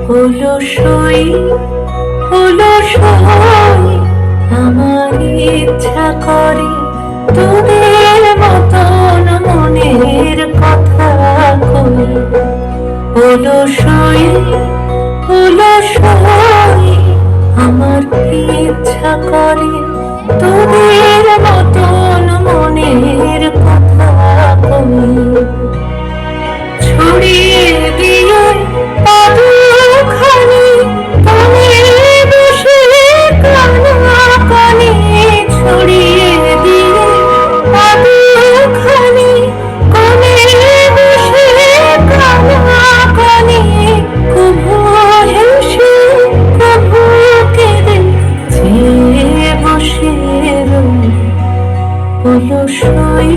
হলো সই, হলো সই, আমার ইচ্ছা করে তোদের মতন মনের কথা কই। হলো সই, হলো সই, আমার ইচ্ছা করে তোদের মতন মনের কথা কই। ছড়িয়ে দিয়ে পাদুখানি কানে বসে কানা কানে, ছড়িয়ে দিয়ে পাদুখানি কানে বসে কানা কানে, কভু হেসে কভু কেঁদে চেয়ে বসে রই। হলো সই,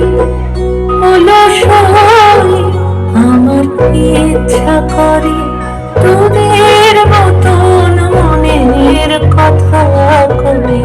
হলো সই, আমার ইচ্ছা করে তোদের মতন মনের কথা কই।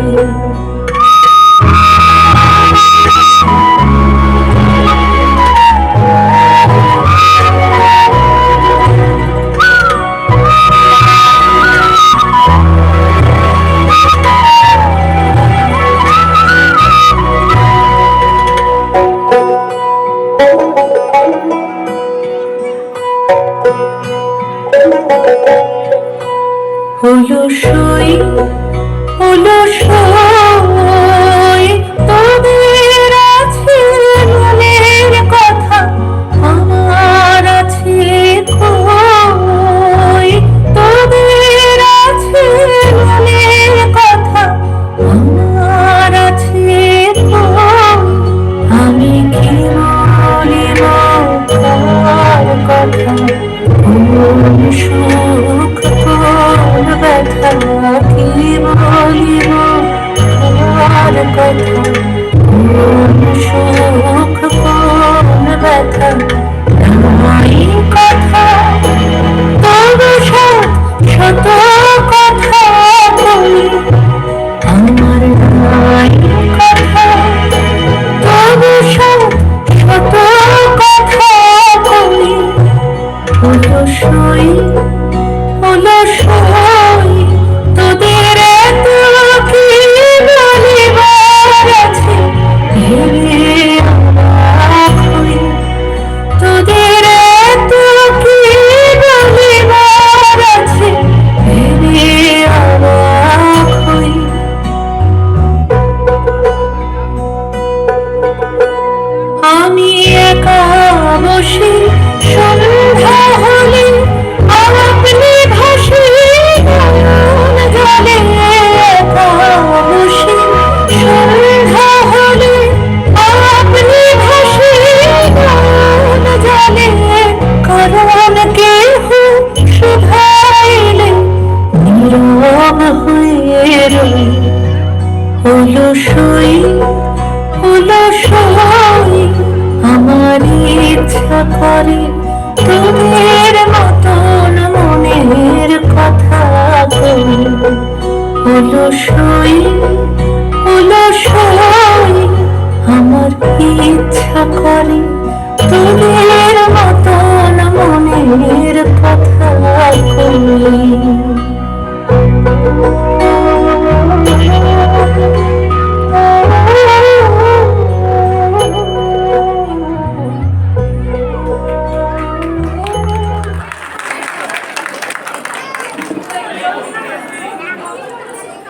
হলো সই, হলো সই, তোদের আছে মনের কথা, আমার আছে কই। তোদের আছে মনের কথা, আমার আছে কই। আমি কি বলিব কার কথা, কোন সুখ কোন ব্যথা, কি বলিব কার কথা, কোন সুখ কোন ব্যথা, নাই কথা। তবু শত কথা বলি, আমার নাই কথা। তবু শত কথা বলি। হলো সই, হলো সই, তোদের এত কি বলিবার আছে, ভেবে অবাক হই। তোদের এত কি বলিবার আছে, ভেবে অবাক হই। আমি একা বসে সন্ধ্যা হলে আপনি ভাসে নয়ন জলে। একা বসে সন্ধ্যা হলে আপনি ভাসে নয়ন জলে। কারণ কেহ শুধাইলে নীরব হয়ে রই। হলো সই, হলো সই, আমার ইচ্ছা করে তোদের মতন মনের কথা কই। হলো সই, হলো সই, আমার ইচ্ছা করে তোদের